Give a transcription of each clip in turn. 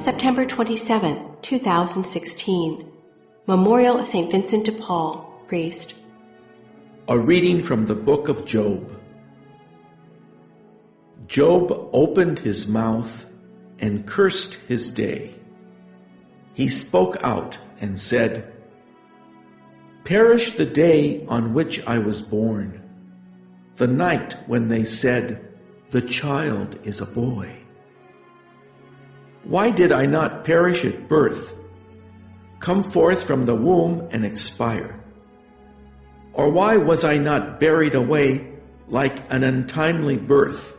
September 27, 2016. Memorial of St. Vincent de Paul, priest. A reading from the book of Job. Job opened his mouth and cursed his day. He spoke out and said, "Perish the day on which I was born, the night when they said, 'The child is a boy.' Why did I not perish at birth, come forth from the womb and expire? Or why was I not buried away like an untimely birth,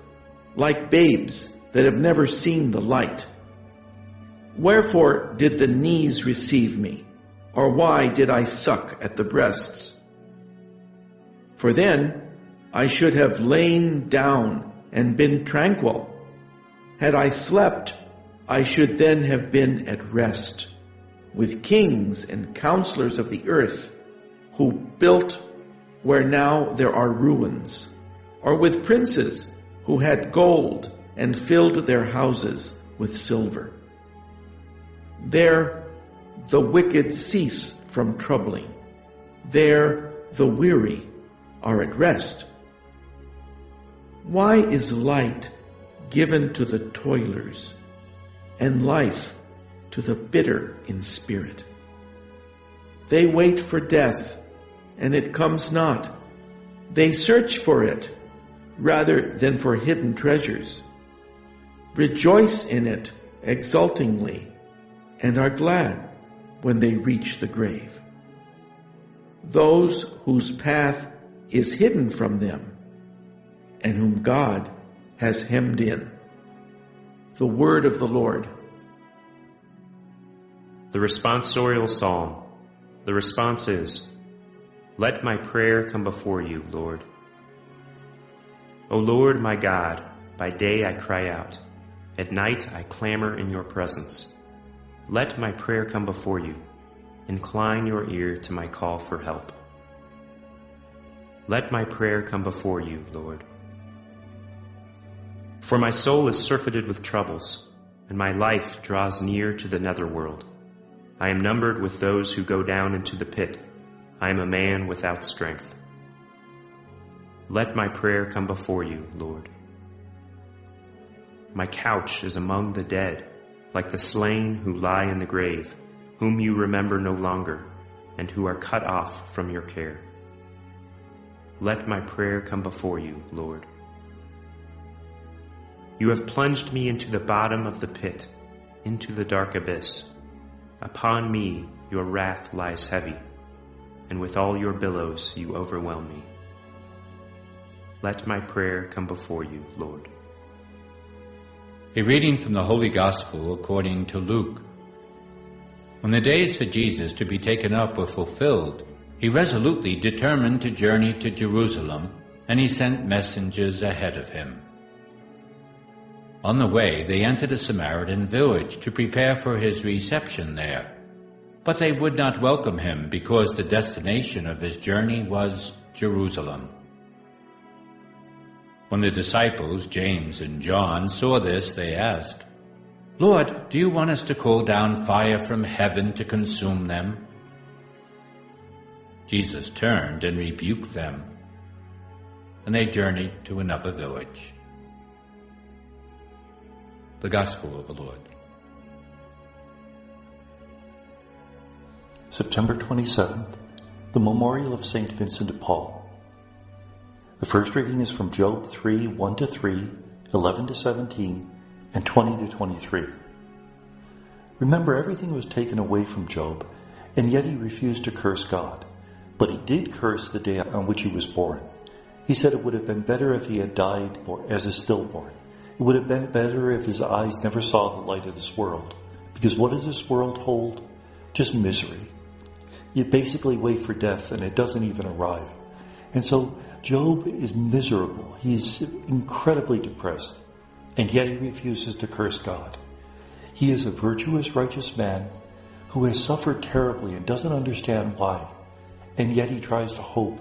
like babes that have never seen the light? Wherefore did the knees receive me, or why did I suck at the breasts? For then I should have lain down and been tranquil. Had I slept, I should then have been at rest, with kings and counselors of the earth, who built where now there are ruins, or with princes who had gold and filled their houses with silver. There the wicked cease from troubling. There the weary are at rest. Why is light given to the toilers, and life to the bitter in spirit? They wait for death, and it comes not. They search for it rather than for hidden treasures. Rejoice in it exultingly, and are glad when they reach the grave. Those whose path is hidden from them, and whom God has hemmed in. The word of the Lord. The responsorial psalm. The response is, "Let my prayer come before you, Lord." O Lord my God, by day I cry out. At night I clamor in your presence. Let my prayer come before you. Incline your ear to my call for help. Let my prayer come before you, Lord. For my soul is surfeited with troubles, and my life draws near to the netherworld. I am numbered with those who go down into the pit. I am a man without strength. Let my prayer come before you, Lord. My couch is among the dead, like the slain who lie in the grave, whom you remember no longer, and who are cut off from your care. Let my prayer come before you, Lord. You have plunged me into the bottom of the pit, into the dark abyss. Upon me your wrath lies heavy, and with all your billows you overwhelm me. Let my prayer come before you, Lord. A reading from the Holy Gospel according to Luke. When the days for Jesus to be taken up were fulfilled, he resolutely determined to journey to Jerusalem, and he sent messengers ahead of him. On the way, they entered a Samaritan village to prepare for his reception there. But they would not welcome him because the destination of his journey was Jerusalem. When the disciples, James and John, saw this, they asked, "Lord, do you want us to call down fire from heaven to consume them?" Jesus turned and rebuked them, and they journeyed to another village. The Gospel of the Lord. September 27th, the Memorial of St. Vincent de Paul. The first reading is from Job 3, 1-3, 11-17, and 20-23. Remember, everything was taken away from Job, and yet he refused to curse God. But he did curse the day on which he was born. He said it would have been better if he had died as a stillborn. It would have been better if his eyes never saw the light of this world. Because what does this world hold? Just misery. You basically wait for death and it doesn't even arrive. And so Job is miserable. He's incredibly depressed. And yet he refuses to curse God. He is a virtuous, righteous man who has suffered terribly and doesn't understand why. And yet he tries to hope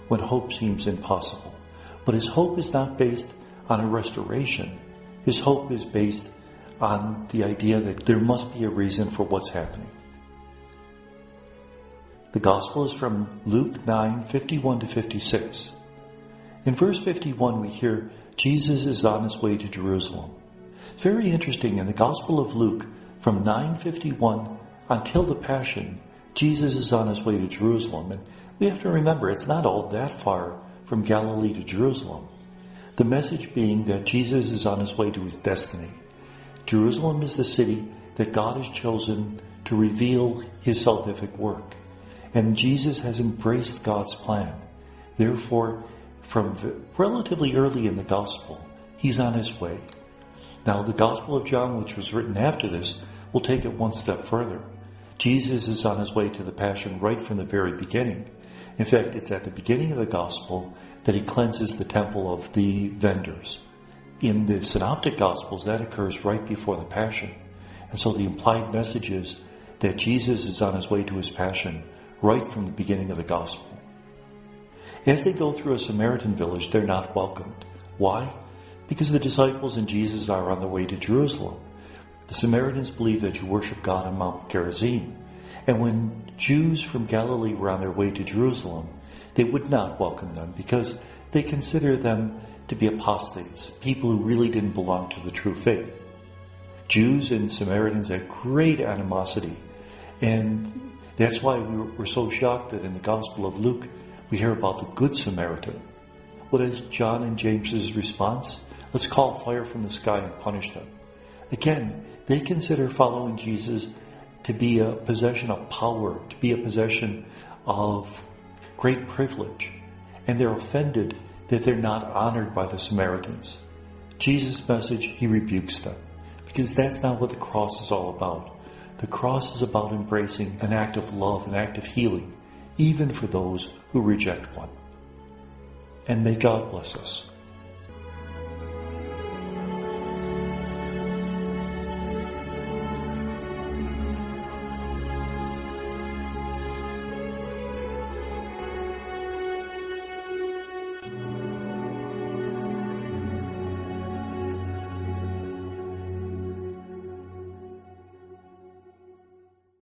when hope seems impossible. But his hope is not based on a restoration. His hope is based on the idea that there must be a reason for what's happening. The Gospel is from Luke 9:51 to 56. In verse 51 we hear Jesus is on his way to Jerusalem. Very interesting, in the Gospel of Luke, from 9:51 until the Passion, Jesus is on his way to Jerusalem. And we have to remember, it's not all that far from Galilee to Jerusalem. The message being that Jesus is on his way to his destiny. Jerusalem is the city that God has chosen to reveal his salvific work. And Jesus has embraced God's plan. Therefore, from relatively early in the Gospel, he's on his way. Now, the Gospel of John, which was written after this, will take it one step further. Jesus is on his way to the Passion right from the very beginning. In fact, it's at the beginning of the Gospel that he cleanses the temple of the vendors. In the Synoptic Gospels, that occurs right before the Passion. And so the implied message is that Jesus is on his way to his Passion right from the beginning of the Gospel. As they go through a Samaritan village, they're not welcomed. Why? Because the disciples and Jesus are on their way to Jerusalem. The Samaritans believe that you worship God on Mount Gerizim. And when Jews from Galilee were on their way to Jerusalem, they would not welcome them because they consider them to be apostates, people who really didn't belong to the true faith. Jews and Samaritans had great animosity, and that's why we're so shocked that in the Gospel of Luke we hear about the Good Samaritan. What is John and James's response? Let's call fire from the sky and punish them. Again, they consider following Jesus to be a possession of power, to be a possession of great privilege. And they're offended that they're not honored by the Samaritans. Jesus' message, he rebukes them, because that's not what the cross is all about. The cross is about embracing an act of love, an act of healing, even for those who reject one. And may God bless us.